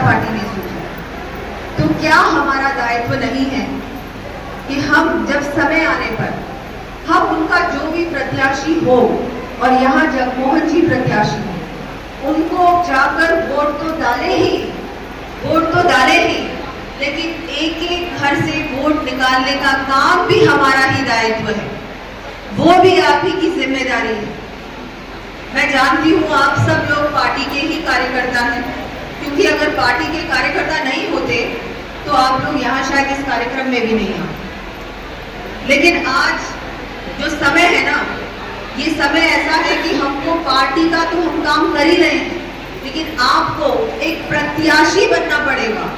Party ने सोचा, तो क्या हमारा दायित्व नहीं है कि हम जब समय आने पर हम उनका जो भी प्रत्याशी हो, और यहाँ जगमोहन जी प्रत्याशी हो, उनको जाकर वोट तो डाले ही, लेकिन एक एक घर से वोट निकालने का काम भी हमारा ही दायित्व है, वो भी आप ही की जिम्मेदारी है। मैं जानती हूँ आप सब लोग पार्टी के ही कार्यकर्ता हैं, क्योंकि अगर पार्टी के कार्यकर्ता नहीं होते तो आप लोग यहाँ शायद इस कार्यक्रम में भी नहीं आते। लेकिन आज जो समय है ना, ये समय ऐसा है कि हमको पार्टी का तो हम काम कर ही रहे हैं, लेकिन आपको एक प्रत्याशी बनना पड़ेगा,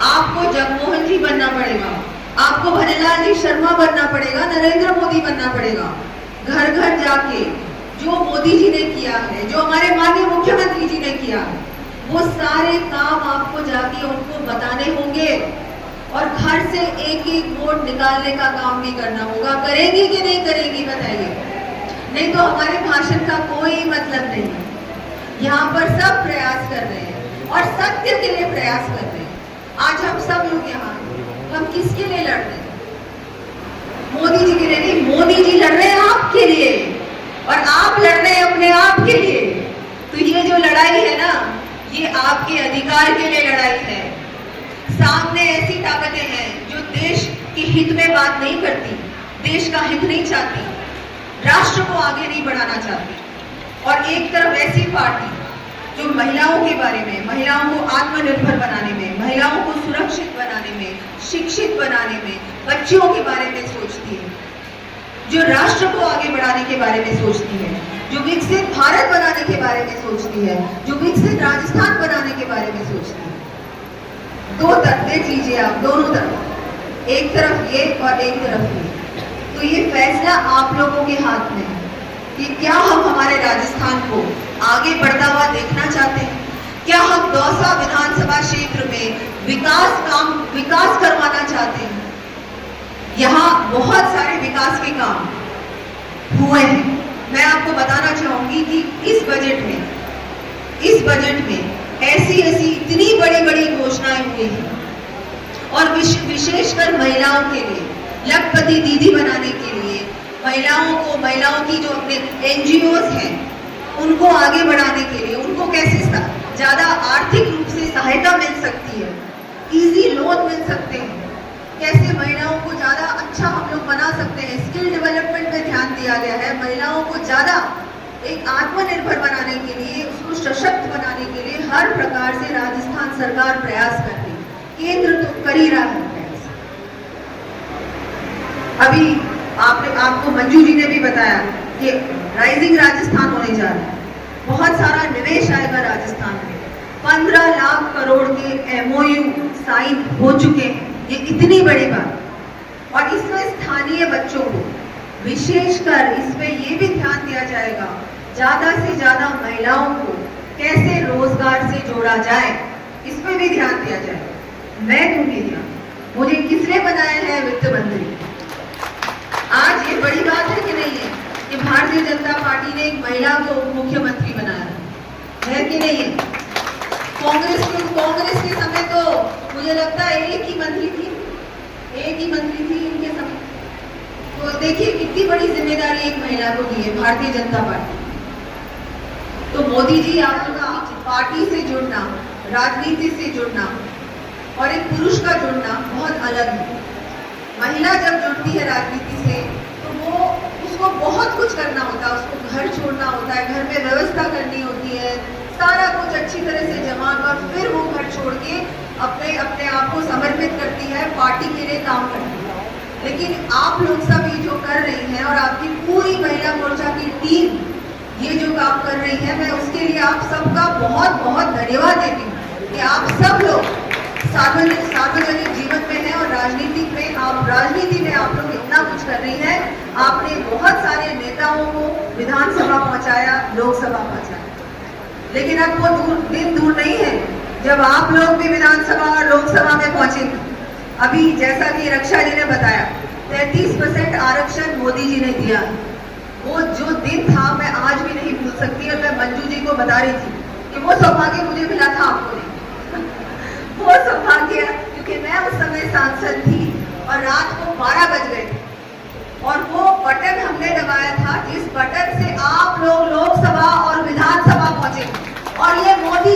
आपको जगमोहन जी बनना पड़ेगा, आपको भन्नेलाल जी शर्मा बनना पड़ेगा, नरेंद्र मोदी बनना पड़ेगा। घर घर जाके जो मोदी जी ने किया है, जो हमारे माननीय मुख्यमंत्री जी ने किया है, वो सारे काम आपको जाके उनको बताने होंगे, और घर से एक एक वोट निकालने का काम भी करना होगा। करेंगी कि नहीं करेंगी बताइए? नहीं तो हमारे भाषण का कोई मतलब नहीं है। यहाँ पर सब प्रयास कर रहे हैं और सत्य के लिए प्रयास कर रहे हैं। आज हम सब लोग यहाँ, हम किसके लिए लड़ रहे हैं? मोदी जी के लिए नहीं, मोदी जी लड़ रहे हैं आपके लिए, और आप लड़ रहे हैं अपने आप के लिए। तो ये जो लड़ाई है ना, ये आपके अधिकार के लिए लड़ाई है। सामने ऐसी ताकतें हैं जो देश के हित में बात नहीं करती, देश का हित नहीं चाहती, राष्ट्र को आगे नहीं बढ़ाना चाहती, और एक तरफ ऐसी पार्टी जो महिलाओं के बारे में, महिलाओं को आत्मनिर्भर बनाने में, महिलाओं को सुरक्षित बनाने में, शिक्षित बनाने में, बच्चियों के बारे में सोचती है, जो राष्ट्र को आगे बढ़ाने के बारे में सोचती है, जो विकसित भारत बनाने के बारे में सोचती है, जो विकसित राजस्थान बनाने के बारे में सोचती है। दो तरफ देख लीजिए आप, दोनों तरफ, एक तरफ ये और एक तरफ ये। तो ये फैसला आप लोगों के हाथ में है कि क्या हम हमारे राजस्थान को आगे बढ़ता हुआ देखना चाहते हैं, क्या हम दौसा विधानसभा क्षेत्र में विकास करवाना चाहते हैं। यहाँ बहुत सारे विकास के काम हुए हैं। मैं आपको बताना चाहूंगी कि इस बजट में ऐसी इतनी बड़ी बड़ी घोषणाएं हुई हैं, और विशेषकर महिलाओं के लिए, लखपति दीदी बनाने के लिए, महिलाओं की जो अपने एनजीओज हैं उनको आगे बढ़ाने के लिए, उनको कैसे ज्यादा आर्थिक रूप से सहायता मिल सकती है, इजी लोन मिल सकते हैं, कैसे महिलाओं को ज्यादा अच्छा हम लोग बना सकते हैं। स्किल डेवलपमेंट पे ध्यान दिया गया है, महिलाओं को ज्यादा एक आत्मनिर्भर बनाने के लिए, उसको सशक्त बनाने के लिए हर प्रकार से राजस्थान सरकार प्रयास कर रही है, केंद्र तो कर ही रहा है प्रयास। अभी आपको मंजू जी ने भी बताया कि राइजिंग राजस्थान होने जा रहा है, बहुत सारा निवेश आएगा राजस्थान में, 15 लाख करोड़ के MOU साइन हो चुके हैं। ये इतनी बड़ी बात, और इसमें स्थानीय बच्चों को विशेषकर इसमें ये भी ध्यान दिया जाएगा, ज्यादा से ज्यादा महिलाओं को कैसे रोजगार से जोड़ा जाए, इसमें भी ध्यान दिया जाए। मैं दूंगी ध्यान, मुझे किसने बनाया है वित्त मंत्री। आज ये बड़ी बात है कि नहीं है कि भारतीय जनता पार्टी ने एक महिला को उप मुख्यमंत्री बनाया है कि नहीं है? कांग्रेस के समय तो मुझे लगता है एक ही मंत्री थी इनके समय। तो देखिए कितनी बड़ी जिम्मेदारी एक महिला को दी है भारतीय जनता पार्टी। तो मोदी जी, आपका पार्टी से जुड़ना, राजनीति से जुड़ना और एक पुरुष का जुड़ना बहुत अलग है। महिला जब जुड़ती है राजनीति से तो उसको बहुत कुछ करना होता है, उसको घर छोड़ना होता है, घर में व्यवस्था करनी होती है, सारा कुछ अच्छी तरह से जमा कर फिर वो घर छोड़ के अपने आप को समर्पित करती है, पार्टी के लिए काम करती है। लेकिन आप लोग सब ये जो कर रही हैं और आपकी पूरी महिला मोर्चा की टीम ये जो काम कर रही है, मैं उसके लिए आप सबका बहुत बहुत धन्यवाद देती हूँ कि आप सब लोग सार्वजनिक जीवन में हैं और राजनीति में आप लोग इतना कुछ कर रही हैं। आपने बहुत सारे नेताओं को विधानसभा पहुंचाया, लोकसभा पहुंचाया, लेकिन अब वो दिन दूर नहीं है जब आप लोग भी विधानसभा और लोकसभा में पहुंचेंगे। अभी जैसा कि रक्षा जी ने बताया, 33% आरक्षण मोदी जी ने दिया। वो जो दिन था मैं आज भी नहीं भूल सकती, और मैं मंजू जी को बता रही थी कि वो सौभाग्य मुझे मिला था, आपको नहीं। 12 बज गए थे और वो बटन हमने दबाया था जिस बटन से आप लोग लोकसभा और विधानसभा पहुंचे, और ये मोदी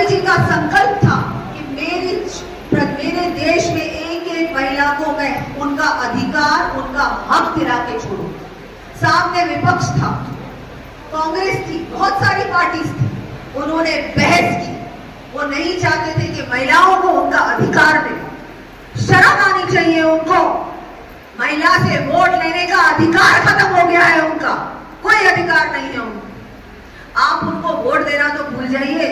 जी का संकल्प था कि मेरे देश में एक एक महिला को मैं उनका अधिकार, उनका हक दिला के छोड़ूं। सामने विपक्ष था, कांग्रेस थी, बहुत सारी पार्टीज थी, उन्होंने बहस की। वो नहीं चाहते थे कि महिलाओं को उनका अधिकार मिले। शर्म आनी चाहिए उनको। महिला से वोट लेने का अधिकार खत्म हो गया है, उनका कोई अधिकार नहीं है उनको। आप उनको वोट देना तो भूल जाइए,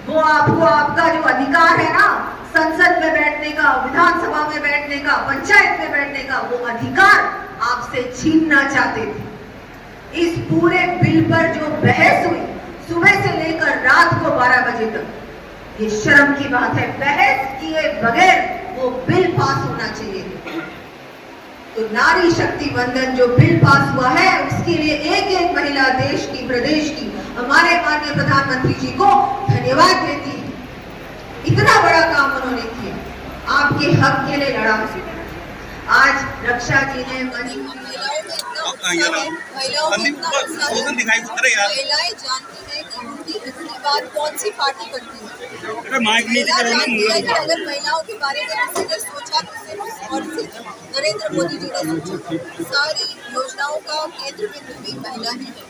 वो आपको आपका जो अधिकार है ना, संसद में बैठने का, विधानसभा में बैठने का, पंचायत में बैठने का, वो अधिकार आपसे छीनना चाहते थे। इस पूरे बिल पर जो बहस हुई सुबह से लेकर रात को 12 बजे तक, ये शर्म की बात है। बहस किए बगैर वो बिल पास होना चाहिए। तो नारी शक्ति वंदन जो बिल पास हुआ है, उसके लिए एक एक महिला देश की, प्रदेश की, हमारे माननीय प्रधानमंत्री जी को धन्यवाद देती है। इतना बड़ा काम उन्होंने किया, आपके हक के लिए लड़ा। आज रक्षा जी ने महिलाएं जानती हैं कि उनकी इतनी बात कौन सी पार्टी करती है। अगर महिलाओं के बारे में किसी ने सोचा तो सिर्फ और सिर्फ नरेंद्र मोदी जी ने सोचा। सारी योजनाओं का केंद्र बिंदु भी महिला ही है,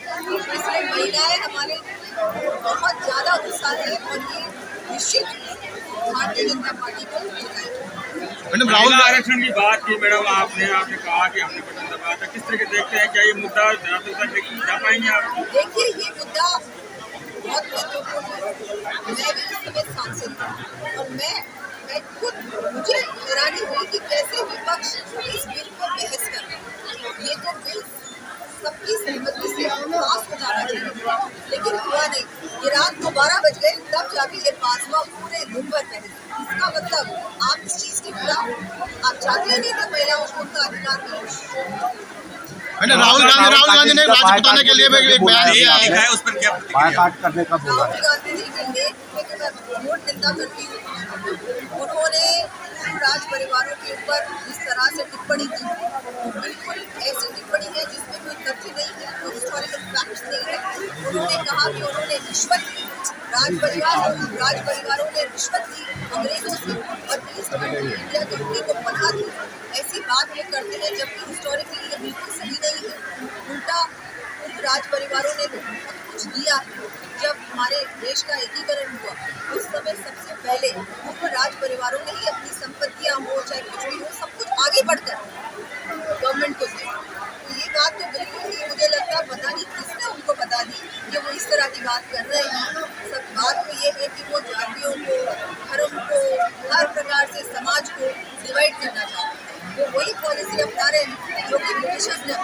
इसलिए महिलाएं हमारे बहुत ज्यादा उत्साह है और ये निश्चित भारतीय जनता पार्टी को मैडम राहुल आरक्षण की बात की, मैडम आपने कहा कि हमने बटन दबाया था, किस तरह के देखते हैं, क्या ये मुद्दा जा पाएंगे आप? देखिए, ये मुद्दा बहुत महत्वपूर्ण है। मैं भी इसी में सांसद हूँ और मैं खुद, मुझे हैरानी हुई कि कैसे विपक्ष इस बिल पर बहस कर रहे हैं। ये तो बिल सबकी सहमति से पास हो जाना चाहिए, लेकिन हुआ नहीं। ये रात को 12 बज गए तब जाके ये पास हुआ, पूरे दिन भर पहले। इसका मतलब आप इस चीज के खिलाफ, आप चाहते नहीं कि महिलाओं को उनका अधिकार मिले। राहुल गांधी ने राज्य बताने के लिए एक बयान दिया है, उस पर क्या बायकॉट करने का बोला? राहुल गांधी जी के लेख में तो मैं घोर निंदा करती हूँ। उन्होंने राज परिवारों के ऊपर जिस तरह से टिप्पणी की, बिल्कुल ऐसी टिप्पणी है जिसमें कोई तथ्य नहीं है, कोई हिस्टोरिकल फैक्ट्स नहीं है। उन्होंने कहा कि उन्होंने रिश्वत ली, राज परिवारों ने रिश्वत ली अंग्रेजों से और ईस्ट इंडिया कंपनी को बना दी। ऐसी बात ये करते हैं जबकि हिस्टोरिकली ये बिल्कुल सही नहीं है। उल्टा उन राज परिवारों ने बहुत कुछ दिया। जब हमारे देश का एकीकरण हुआ उस समय सबसे पहले उन राज परिवारों ने ही अपनी संपत्तियां हो चाहे कुछ भी हो, सब कुछ आगे बढ़कर गवर्नमेंट को दिया। तो ये बात तो बिल्कुल ही, मुझे लगता है पता नहीं किसने उनको बता दी कि वो इस तरह की बात कर रहे हैं। सब बात तो ये है कि वो जातियों को, धर्म को, हर प्रकार से समाज को डिवाइड करना चाहते हैं। वो वही पॉलिसी अपना रहे हैं जो कि ब्रिटिशर्स ने